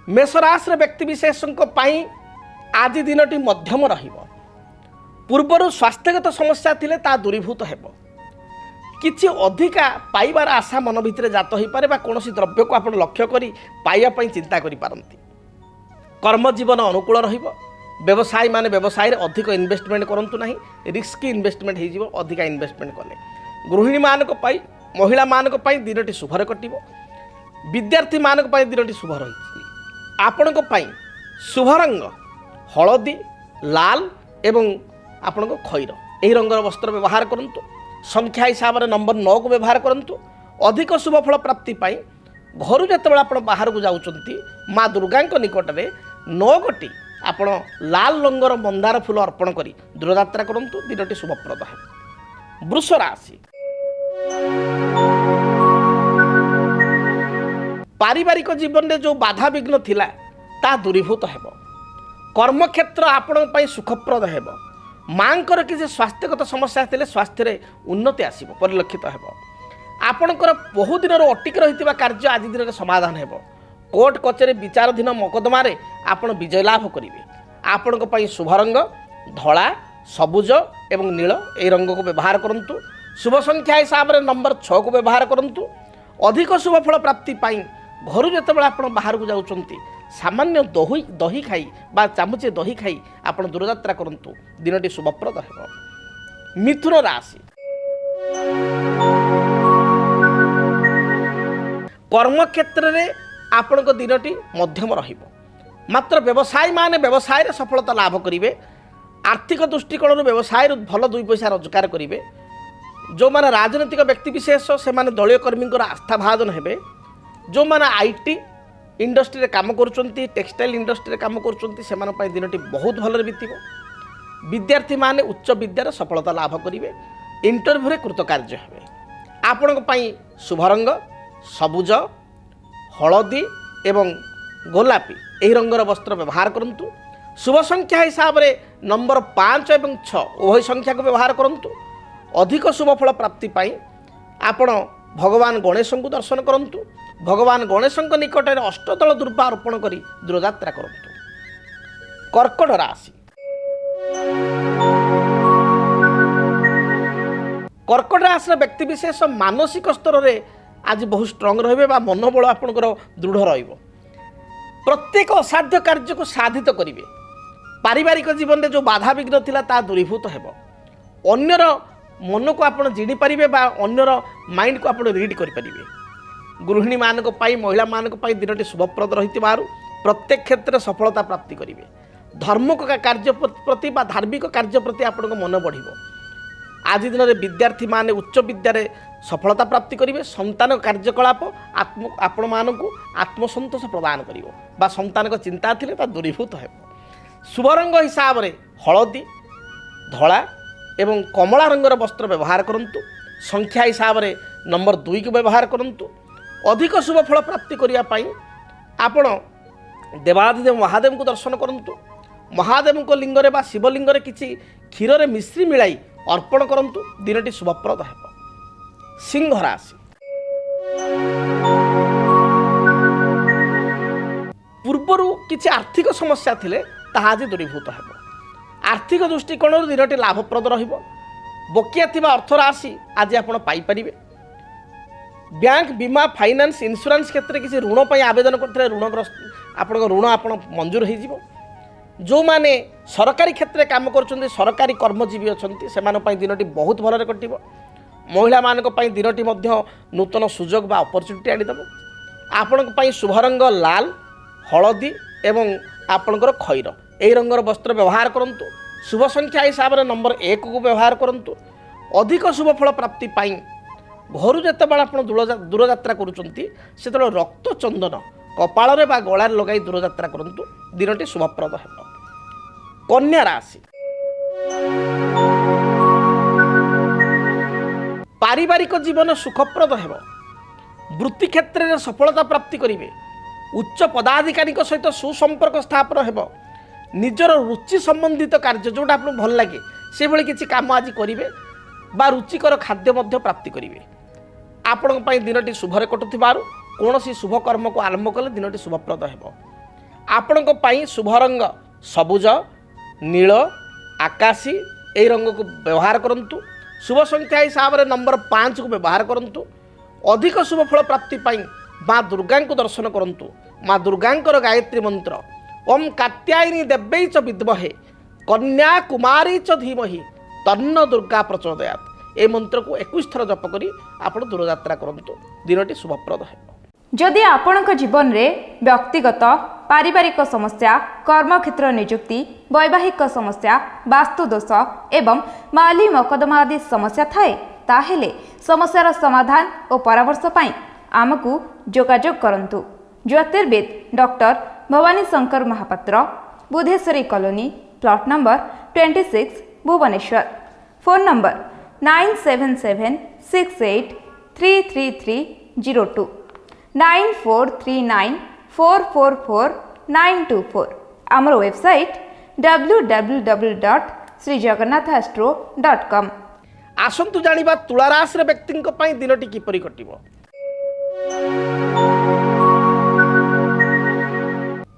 मेष राशि व्यक्ति विशेषक पई आज दिनटी मध्यम रहिबो पूर्वर स्वास्थ्यगत समस्या थिले ता दूरीभूत हेबो किछि अधिका पाइबार आशा मन भितर जात होई पारे बा कोनोसी द्रव्य को आपण लक्ष्य करी पाइया पई चिंता करि पारंती कर्म जीवन अनुकूल रहिबो व्यवसायी माने व्यवसाय रे अधिक इन्वेस्टमेंट करंतु नाही रिस्की इन्वेस्टमेंट हे जीवो अधिका इन्वेस्टमेंट कले गृहिणी मानक पई महिला मानक पई दिनटी शुभर कटिबो विद्यार्थी मानक पई दिनटी शुभ रहिछि आपणक पई शुभ रंग हळदी लाल एवं आपणक खैर एही रंगर वस्त्र व्यवहार करंतु संख्या हिसाब से नंबर 9 को व्यवहार करंतु अधिक शुभ फल प्राप्ति पाई घर जेतेबेला आपण बाहर को जाउचंती माँ दुर्गा निकट में 9 गोटी आपण लाल रंगर मंदार फूल अर्पण करी दूरयात्रा करंतु दिनटी शुभप्रद है वृष राशि पारिवारिक जीवन में जो बाधा विघ्न थिला ता दूरीभूत हेबो कर्मक्षेत्र आपण पई सुखप्रद हेबो मांकर किसी स्वास्थ्यगत समस्या थिले स्वास्थ्य रे उन्नति आसीबो परिलक्षित हेबो आपणकर बहु दिन अटिक रहितिबा कार्य आज दिन रे समाधान हेबो कोर्ट कचेरी विचाराधीन मकदमा रे आपण विजय लाभ करिवे आपणक पई शुभ रंग धला सबुज एवं नील ए रंग को व्यवहार करंतु शुभ संख्या हिसाब रे नंबर 6 को व्यवहार करंतु अधिक शुभ फल प्राप्ति पाई घर जेतेबेला आपण बाहर को जाउचंती सामान्य दही खाई बा चामुचे दही खाई आपण दूरयात्रा करंतु दिनटी शुभप्रद हेबो मिथुन राशि कर्मक्षेत्र रे आपणक दिनटी मध्यम रहिबो मात्र व्यवसायी माने व्यवसाय रे सफलता लाभ करिवे आर्थिक दृष्टिकोण व्यवसाय भल 2 पैसा रोजगार करिवे जो माने राजनीतिक व्यक्ति विशेष से माने दलीय कर्मी आस्था भाजन हेबे जो माने आईटी इंडस्ट्री रे काम करुचंती टेक्सटाइल इंडस्ट्री रे काम करुचंती सेमान पई दिनटी बहुत भलरे बीतिबो विद्यार्थी माने उच्च विद्यार सफलता लाभ करिवे इंटरव्यू रे कृतकार्य हेबे आपणक पई शुभ रंग सबुज हळदी एवं गोलापी एही रंगर वस्त्र व्यवहार करंतु शुभ संख्या हिसाब रे नंबर 5 एवं 6 उभय संख्या को व्यवहार करंतु अधिक शुभ फल प्राप्ति पाई आपण भगवान गणेश को दर्शन करंतु भगवान गणेश निकट में अष्टदल दुर्वा अर्पण करी दूरयात्रा करंतु कर्कट राशि कर्कट राशि व्यक्ति विशेष मानसिक स्तर में आज बहुत स्ट्रंग रहिबे बा मनोबल आपनकर दृढ़ रहिबो प्रत्येक असाध्य कार्य को साधित करिवे पारिवारिक जीवन में जो बाधा विघ्न थिला ता दूरीभूत हेबो अन्यर मन को आपण जिणी पारिबे बा अन्यर माइंड को आपण रीड करि पारिबे गृहिणी मानक पाई महिला मानक पाई दिनटी शुभप्रद रहितिबारु प्रत्येक क्षेत्र में सफलता प्राप्ति करिवे धर्मक कार्य प्रति बा धार्मिक कार्य प्रति आपनको मन बढ़िबो आज दिन में विद्यार्थी माने उच्च विद्यारे सफलता प्राप्ति करिवे संतान कार्यकलाप आपण मानकु आत्मसंतोष प्रदान करिवो बा संतान को चिंता थिले ता दूरीभूत हेबो शुभ रंग हिसाब रे हळदी धला एवं कमला रंगर वस्त्र व्यवहार करंतु संख्या हिसाब रे नंबर 2 को व्यवहार करंतु अधिक शुभ फल प्राप्ति करिया पाई आपण देवाधिदेव महादेव को दर्शन करंतु महादेव को लिंग रे बा शिवलिंग रे किछि क्षीर रे मिश्री मिलाई अर्पण करंतु दिनटी शुभप्रद हेबो सिंह राशि पूर्वर किसी आर्थिक समस्या थिले ताहा आज दूरीभूत हेब आर्थिक दृष्टिकोण दिनटी लाभप्रद रहिब बकिया थिबा अर्थ राशि आज आपण पाई परिबे बैंक बीमा फाइनान्स इंश्योरेंस क्षेत्र में किसी ऋण पर आवेदन करते ऋणग्रस्त आपण ऋण आपण मंजूर हो जो माने सरकारी क्षेत्र में काम कर सरकारी कर्मजीवी अच्छा से दिनटी बहुत भलरे कटिब महिला मान दिनटी नूतन सुजोग बा अपरच्युनिटी आनीदेव आपण शुभ रंग लाल हलदी एवं आपणकर खैर यही रंगर वस्त्र व्यवहार करूँ शुभ संख्या हिसाब से नंबर 1 को व्यवहार करूँ अधिक शुभ फल प्राप्ति पाई घर जितेबाला आप दूरयात्रा करुँच रक्त चंदन कपाल बा गलार लगाई दूरयात्रा करूँ दिनटी शुभप्रद है। कन्या राशि पारिवारिक जीवन सुखप्रद है वृत्ति क्षेत्र में सफलता प्राप्ति करेंगे उच्च पदाधिकारी सहित सुसंपर्क स्थापन हो निजर रुचि संबंधित कार्य जोटा आपको भल लगे से भाई किसी काम आज करेंगे बा रुचिकर खाद्य प्राप्ति करेंगे आपण दिनटी शुभरे कटुथिबारु कौन शुभ कर्म को आरंभ कले दिनटी शुभप्रद है। आपण शुभ रंग सबुज नील आकाशी यही रंग को व्यवहार करूँ शुभ संख्या हिसाब से नंबर 5 को व्यवहार करूँ अधिक शुभ फल प्राप्ति पाई माँ दुर्गा को दर्शन करूँ माँ दुर्गांकर गायत्री मंत्र ओम कात्यायनी देव्यै च विद्महे कन्या कुमारी च धीमहि तन्न दुर्गा प्रचोदयात् ए मंत्र को 21 थर जप करी आपण दूरयात्रा करूँ दिनटी शुभप्रद है। जदि आपणक जीवन में व्यक्तिगत पारिवारिक समस्या कर्मक्षेत्र नियुक्ति वैवाहिक समस्या वास्तुदोष एवं माली मकदमा आदि समस्या थाए ताहेले समस्यार समाधान और परामर्श पाई आमको जोगाजोग करंतु। ज्योतिर्विद doctor Bhabani Shankar Mahapatra Budheswari colony plot number 26 Bhubaneswar phone number 9776833302 9439444924 आमर वेबसाइट www.srijagannathastro.com। आसंतु जानिबा तुला राशि व्यक्ति दिनटी किपरि कटिब।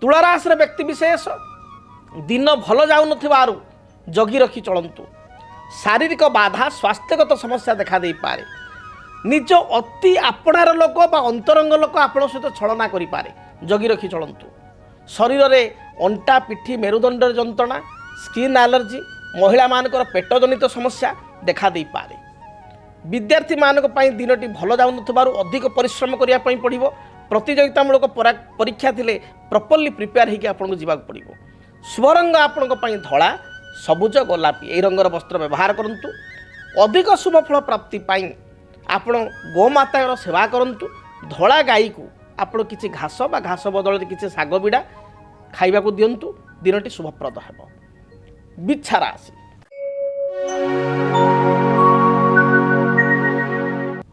तुला राशि व्यक्ति विशेष दिन भल जाऊ नथिबारु जगी रखी चलंतु शारीरिक बाधा स्वास्थ्यगत समस्या देखा दे पारे निज अति आपणार लोक बा अंतरंग लोक आपण सहित छलना करि पारे जगी रखी चलंतु शरीर रे अंटा पिठी मेरुदंड जंत्रणा स्किन एलर्जी महिला मानकर पेट जनित समस्या देखा दे पारे विद्यार्थी मानक पई दिनटी भल जाऊ नथिबारु अधिक परिश्रम करिया पई पड़िबो प्रतियोगितामूलक परीक्षा थिले प्रॉपर्ली प्रिपेयर होकर आपको जीवा पड़ो शुभ रंग आपण धला सबुज गोलापी यही रंगर वस्त्र व्यवहार करूँ अधिक शुभ फल प्राप्ति पाई आपण गोमाता सेवा करूँ धला गाई को आपण किसी घास बा घास बदल किसी शाग बिड़ा खाइबा को दिंतु दिनटी शुभप्रद है। बिच्छा राशि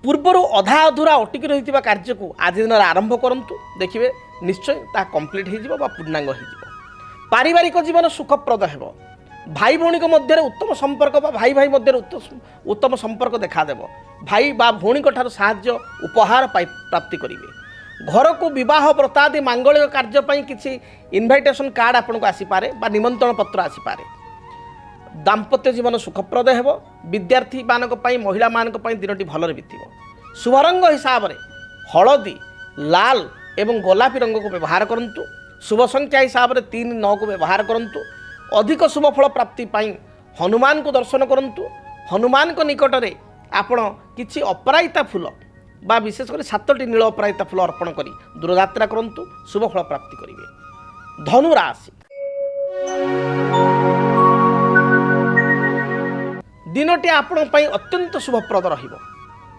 पूर्वर अधा अधूरा अटिकी रही कार्य को आज दिन आरंभ करूँ देखिए निश्चय ता कंप्लीट हो पूर्णांग हो पारिवारिक जीवन सुखप्रद है भाई भौणी मध्य उत्तम संपर्क भाई भाई मध्य उत्तम संपर्क देखादेव भाई बा भौणी साहाय्य उपहार प्राप्ति करेंगे घर को विवाह व्रतादि मांगलिक कार्य किसी इनविटेशन कार्ड आपको आसीपे निमंत्रण पत्र आसीपे दाम्पत्य जीवन सुखप्रद है विद्यार्थी मानक महिला मानक दिनटी भलरे बीतब शुभ रंग हिसाब से हलदी लाल एवं गोलापी रंग को व्यवहार करूँ शुभ संख्या हिसाब से 3 9 को व्यवहार करूँ अधिक शुभ फल प्राप्ति पाई हनुमान को दर्शन करूँ हनुमान को निकट में आपण किसी अपराजिता फूल बा विशेषकर 7टी नील अपराजिता फूल अर्पण करी दूरयात्रा करूँ शुभ फल प्राप्ति करेंगे। धनु राशि दिनटी आपण अत्यंत शुभप्रद रहिबो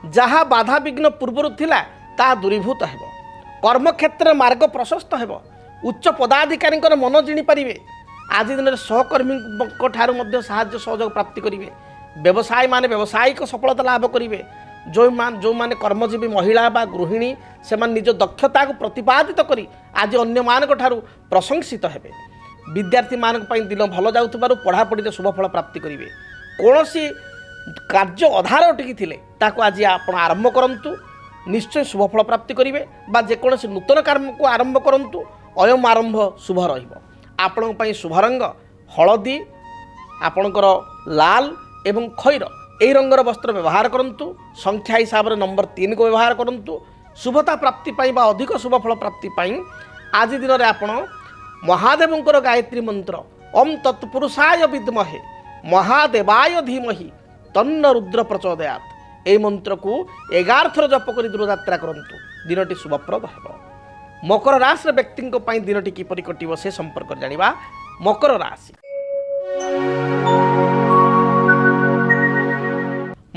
जहाँ बाधा विघ्न पूर्वर थिला ता दूरीभूत हेब कर्मक्षेत्र मार्ग प्रशस्त हेब उच्च पदाधिकारी मन जिणी पारिबे आज दिन सहकर्मी ठारू मध्य साहाय्य सहयोग प्राप्ति करेंगे व्यवसाय माने व्यावसायिक सफलता लाभ करेंगे जो माने कर्मजीवी महिला बा गृहिणी से निज दक्षता को प्रतिपादित करी आज अन्य मानक ठारू प्रशंसित हेबे विद्यार्थी मानक दिन भल जाउथबारु पढ़ापढ़ी शुभ फल प्राप्ति करेंगे कौन କାର୍ଯ୍ୟ ଅଧାରେ ଅଟକି ଥିଲେ ତାକୁ ଆଜି ଆପଣ ଆରମ୍ଭ କରନ୍ତୁ, ନିଶ୍ଚୟ ଶୁଭଫଳ ପ୍ରାପ୍ତି କରିବେ। ବା ଯେକୌଣସି ନୂତନ କର୍ମକୁ ଆରମ୍ଭ କରନ୍ତୁ, ଅୟମ ଆରମ୍ଭ ଶୁଭ ରହିବ। ଆପଣଙ୍କ ପାଇଁ ଶୁଭ ରଙ୍ଗ ହଳଦୀ, ଆପଣଙ୍କର ଲାଲ ଏବଂ ଖଇର ଏହି ରଙ୍ଗର ବସ୍ତ୍ର ବ୍ୟବହାର କରନ୍ତୁ। ସଂଖ୍ୟା ହିସାବରେ ନମ୍ବର 3କୁ ବ୍ୟବହାର କରନ୍ତୁ। ଶୁଭତା ପ୍ରାପ୍ତି ପାଇଁ ବା ଅଧିକ ଶୁଭଫଳ ପ୍ରାପ୍ତି ପାଇଁ ଆଜି ଦିନରେ ଆପଣ ମହାଦେବଙ୍କର ଗାୟତ୍ରୀ ମନ୍ତ୍ର ଓମ୍ ତତ୍ପୁରୁଷାୟ ବିଦ୍ମହେ ମହାଦେବାୟ ଧୀମହି ତନ୍ନ ରୁଦ୍ର ପ୍ରଚୋଦୟାତ୍, ଏହି ମନ୍ତ୍ରକୁ 11 ଥର ଜପ କରି ଦୂରଯାତ୍ରା କରନ୍ତୁ। ଦିନଟି ଶୁଭପ୍ରଦ ହେବ। ମକର ରାଶିର ବ୍ୟକ୍ତିଙ୍କ ପାଇଁ ଦିନଟି କିପରି କଟିବ ସେ ସମ୍ପର୍କରେ ଜାଣିବା। ମକର ରାଶି,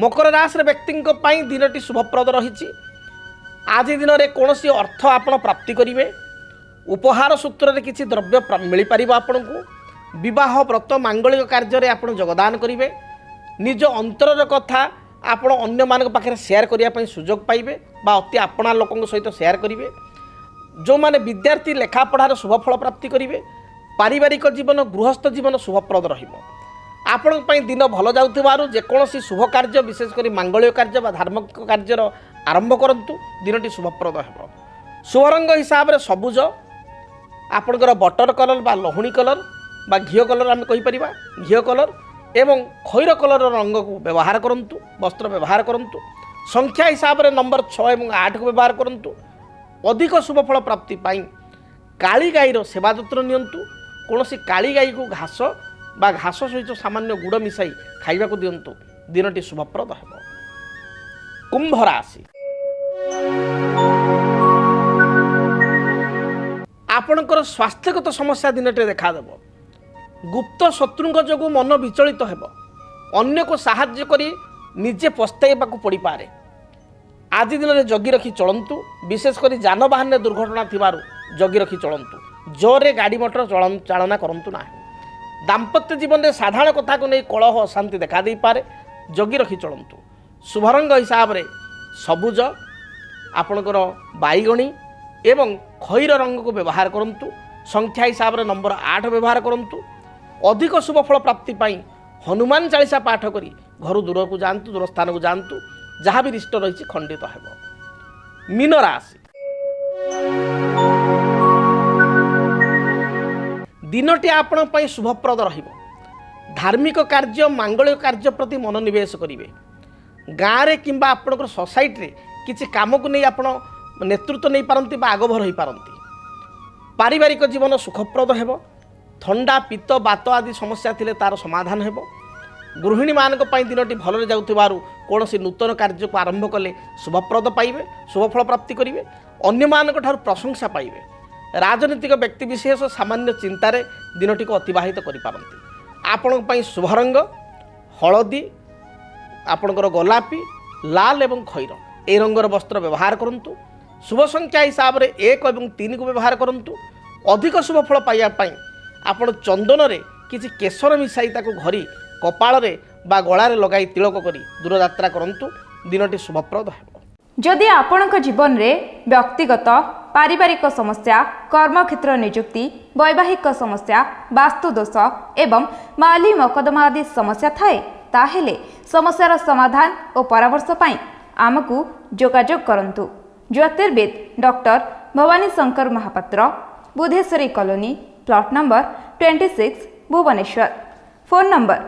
ମକର ରାଶିର ବ୍ୟକ୍ତିଙ୍କ ପାଇଁ ଦିନଟି ଶୁଭପ୍ରଦ ରହିଛି। ଆଜି ଦିନରେ କୌଣସି ଅର୍ଥ ଆପଣ ପ୍ରାପ୍ତି କରିବେ। ଉପହାର ସୂତ୍ରରେ କିଛି ଦ୍ରବ୍ୟ ମିଳିପାରିବ ଆପଣଙ୍କୁ। ବିବାହ ବ୍ରତ ମାଙ୍ଗଳିକ କାର୍ଯ୍ୟରେ ଆପଣ ଯୋଗଦାନ କରିବେ। ନିଜ ଅନ୍ତରର କଥା ଆପଣ ଅନ୍ୟମାନଙ୍କ ପାଖରେ ସେୟାର କରିବା ପାଇଁ ସୁଯୋଗ ପାଇବେ ବା ଅତି ଆପଣା ଲୋକଙ୍କ ସହିତ ସେୟାର କରିବେ। ଯେଉଁମାନେ ବିଦ୍ୟାର୍ଥୀ ଲେଖାପଢ଼ାର ଶୁଭଫଳ ପ୍ରାପ୍ତି କରିବେ। ପାରିବାରିକ ଜୀବନ ଗୃହସ୍ଥ ଜୀବନ ଶୁଭପ୍ରଦ ରହିବ। ଆପଣଙ୍କ ପାଇଁ ଦିନ ଭଲ ଯାଉଥିବାରୁ ଯେକୌଣସି ଶୁଭ କାର୍ଯ୍ୟ ବିଶେଷ କରି ମାଙ୍ଗଳିକ କାର୍ଯ୍ୟ ବା ଧାର୍ମିକ କାର୍ଯ୍ୟର ଆରମ୍ଭ କରନ୍ତୁ। ଦିନଟି ଶୁଭପ୍ରଦ ହେବ। ଶୁଭ ରଙ୍ଗ ହିସାବରେ ସବୁଜ, ଆପଣଙ୍କର ବଟର କଲର୍ ବା ଲହୁଣୀ କଲର୍ ବା ଘିଅ କଲର୍ ଆମେ କହିପାରିବା, ଘିଅ କଲର୍ ଏବଂ ଖଇର କଲର୍ର ରଙ୍ଗକୁ ବ୍ୟବହାର କରନ୍ତୁ, ବସ୍ତ୍ର ବ୍ୟବହାର କରନ୍ତୁ। ସଂଖ୍ୟା ହିସାବରେ ନମ୍ବର 6 ଏବଂ 8କୁ ବ୍ୟବହାର କରନ୍ତୁ। ଅଧିକ ଶୁଭଫଳ ପ୍ରାପ୍ତି ପାଇଁ କାଳି ଗାଈର ସେବା ଯତ୍ନ ନିଅନ୍ତୁ। କୌଣସି କାଳି ଗାଈକୁ ଘାସ ବା ଘାସ ସହିତ ସାମାନ୍ୟ ଗୁଡ଼ ମିଶାଇ ଖାଇବାକୁ ଦିଅନ୍ତୁ। ଦିନଟି ଶୁଭପ୍ରଦ ହେବ। କୁମ୍ଭ ରାଶି, ଆପଣଙ୍କର ସ୍ୱାସ୍ଥ୍ୟଗତ ସମସ୍ୟା ଦିନଟିରେ ଦେଖାଦେବ। ଗୁପ୍ତ ଶତ୍ରୁଙ୍କ ଯୋଗୁଁ ମନ ବିଚଳିତ ହେବ। ଅନ୍ୟକୁ ସାହାଯ୍ୟ କରି ନିଜେ ପସ୍ତାଇବାକୁ ପଡ଼ିପାରେ। ଆଜି ଦିନରେ ଜଗି ରଖି ଚଳନ୍ତୁ। ବିଶେଷ କରି ଯାନବାହନରେ ଦୁର୍ଘଟଣା ଥିବାରୁ ଜଗି ରଖି ଚଳନ୍ତୁ। ଜୋରରେ ଗାଡ଼ି ମଟର ଚାଳନା କରନ୍ତୁ ନାହିଁ। ଦାମ୍ପତ୍ୟ ଜୀବନରେ ସାଧାରଣ କଥାକୁ ନେଇ କଳହ ଅଶାନ୍ତି ଦେଖା ଦେଇପାରେ। ଜଗି ରଖି ଚଳନ୍ତୁ। ଶୁଭ ରଙ୍ଗ ହିସାବରେ ସବୁଜ, ଆପଣଙ୍କର ବାଇଗଣୀ ଏବଂ ଖଇର ରଙ୍ଗକୁ ବ୍ୟବହାର କରନ୍ତୁ। ସଂଖ୍ୟା ହିସାବରେ ନମ୍ବର 8 ବ୍ୟବହାର କରନ୍ତୁ। ଅଧିକ ଶୁଭଫଳ ପ୍ରାପ୍ତି ପାଇଁ ହନୁମାନ ଚାଳିଶା ପାଠ କରି ଘରୁ ଦୂରକୁ ଯାଆନ୍ତୁ, ଦୂର ସ୍ଥାନକୁ ଯାଆନ୍ତୁ। ଯାହା ବି ରିଷ୍ଟ ରହିଛି ଖଣ୍ଡିତ ହେବ। ମୀନ ରାଶି, ଦିନଟି ଆପଣଙ୍କ ପାଇଁ ଶୁଭପ୍ରଦ ରହିବ। ଧାର୍ମିକ କାର୍ଯ୍ୟ ମାଙ୍ଗଳିକ କାର୍ଯ୍ୟ ପ୍ରତି ମନୋନିବେଶ କରିବେ। ଗାଁରେ କିମ୍ବା ଆପଣଙ୍କର ସୋସାଇଟିରେ କିଛି କାମକୁ ନେଇ ଆପଣ ନେତୃତ୍ୱ ନେଇପାରନ୍ତି ବା ଆଗଭର ହୋଇପାରନ୍ତି। ପାରିବାରିକ ଜୀବନ ସୁଖପ୍ରଦ ହେବ। ଥଣ୍ଡା ପିତ୍ତ ବାତ ଆଦି ସମସ୍ୟା ଥିଲେ ତା'ର ସମାଧାନ ହେବ। ଗୃହିଣୀମାନଙ୍କ ପାଇଁ ଦିନଟି ଭଲରେ ଯାଉଥିବାରୁ କୌଣସି ନୂତନ କାର୍ଯ୍ୟକୁ ଆରମ୍ଭ କଲେ ଶୁଭପ୍ରଦ ପାଇବେ, ଶୁଭଫଳ ପ୍ରାପ୍ତି କରିବେ। ଅନ୍ୟମାନଙ୍କ ଠାରୁ ପ୍ରଶଂସା ପାଇବେ। ରାଜନୈତିକ ବ୍ୟକ୍ତିବିଶେଷ ସାମାନ୍ୟ ଚିନ୍ତାରେ ଦିନଟିକୁ ଅତିବାହିତ କରିପାରନ୍ତି। ଆପଣଙ୍କ ପାଇଁ ଶୁଭ ରଙ୍ଗ ହଳଦୀ, ଆପଣଙ୍କର ଗୋଲାପୀ, ଲାଲ ଏବଂ ଖଇର ଏହି ରଙ୍ଗର ବସ୍ତ୍ର ବ୍ୟବହାର କରନ୍ତୁ। ଶୁଭ ସଂଖ୍ୟା ହିସାବରେ 1 ଏବଂ 3କୁ ବ୍ୟବହାର କରନ୍ତୁ। ଅଧିକ ଶୁଭଫଳ ପାଇବା ପାଇଁ ଆପଣ ଚନ୍ଦନରେ କିଛି କେଶର ମିଶାଇ ତାକୁ ଘରି କପାଳରେ ବା ଗଳାରେ ଲଗାଇ ତିଳକ କରି ଦୂରଯାତ୍ରା କରନ୍ତୁ। ଦିନଟି ଶୁଭପ୍ରଦ ହେବ। ଯଦି ଆପଣଙ୍କ ଜୀବନରେ ବ୍ୟକ୍ତିଗତ ପାରିବାରିକ ସମସ୍ୟା, କର୍ମକ୍ଷେତ୍ର ନିଯୁକ୍ତି, ବୈବାହିକ ସମସ୍ୟା, ବାସ୍ତୁଦୋଷ ଏବଂ ମାଲି ମକଦ୍ଦମା ଆଦି ସମସ୍ୟା ଥାଏ, ତାହେଲେ ସମସ୍ୟାର ସମାଧାନ ଓ ପରାମର୍ଶ ପାଇଁ ଆମକୁ ଯୋଗାଯୋଗ କରନ୍ତୁ। ଜ୍ୟୋତିର୍ବିଦ doctor Bhabani Shankar Mohapatra, Budheswari colony, plot number 26, Bhubaneswar. Phone number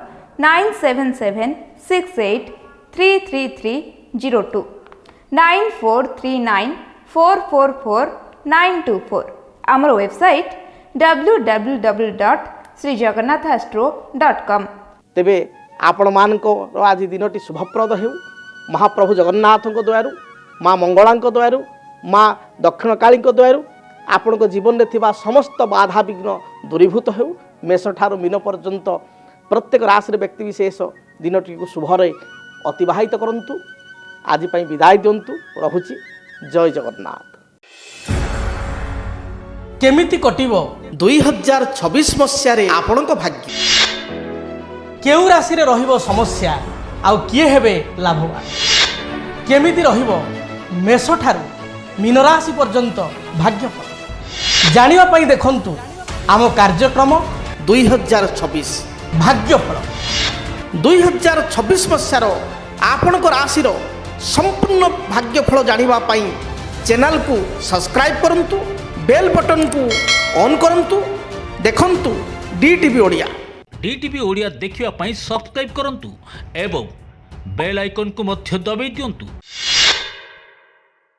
9776833302 9439444924। ଆମର ୱେବସାଇଟ୍ www.srijagannathastro.com। ତେବେ ଆପଣମାନଙ୍କର ଆଜି ଦିନଟି ଶୁଭପ୍ରଦ ହେଉ। ମହାପ୍ରଭୁ ଜଗନ୍ନାଥଙ୍କ ଦୟାରୁ, ମା ମଙ୍ଗଳାଙ୍କ ଦୟାରୁ, ମା ଦକ୍ଷିଣକାଳୀଙ୍କ ଦୟାରୁ ଆପଣଙ୍କ ଜୀବନରେ ଥିବା ସମସ୍ତ ବାଧାବିଘ୍ନ ଦୂରୀଭୂତ ହେଉ। ମେଷଠାରୁ ମୀନ ପର୍ଯ୍ୟନ୍ତ ପ୍ରତ୍ୟେକ ରାଶିର ବ୍ୟକ୍ତିବିଶେଷ ଦିନଟିକୁ ଶୁଭରେ ଅତିବାହିତ କରନ୍ତୁ। ଆଜି ପାଇଁ ବିଦାୟ ଦିଅନ୍ତୁ। ରହୁଛି। ଜୟ ଜଗନ୍ନାଥ। କେମିତି କଟିବ 2026 ମସିହାରେ ଆପଣଙ୍କ ଭାଗ୍ୟ? କେଉଁ ରାଶିରେ ରହିବ ସମସ୍ୟା ଆଉ କିଏ ହେବେ ଲାଭବାନ? କେମିତି ରହିବ ମେଷଠାରୁ ମୀନ ରାଶି ପର୍ଯ୍ୟନ୍ତ ଭାଗ୍ୟଫଳ? ଜାଣିବା ପାଇଁ ଦେଖନ୍ତୁ ଆମ କାର୍ଯ୍ୟକ୍ରମ 2026 ଭାଗ୍ୟଫଳ। 2026 ମସିହାର ଆପଣଙ୍କ ରାଶିର ସମ୍ପୂର୍ଣ୍ଣ ଭାଗ୍ୟଫଳ ଜାଣିବା ପାଇଁ ଚ୍ୟାନେଲକୁ ସବସ୍କ୍ରାଇବ୍ କରନ୍ତୁ, ବେଲ୍ ବଟନକୁ ଅନ୍ କରନ୍ତୁ। ଦେଖନ୍ତୁ DTV ଓଡ଼ିଆ। DTV ଓଡ଼ିଆ ଦେଖିବା ପାଇଁ ସବସ୍କ୍ରାଇବ୍ କରନ୍ତୁ ଏବଂ ବେଲ୍ ଆଇକନ୍କୁ ମଧ୍ୟ ଦବାଇ ଦିଅନ୍ତୁ।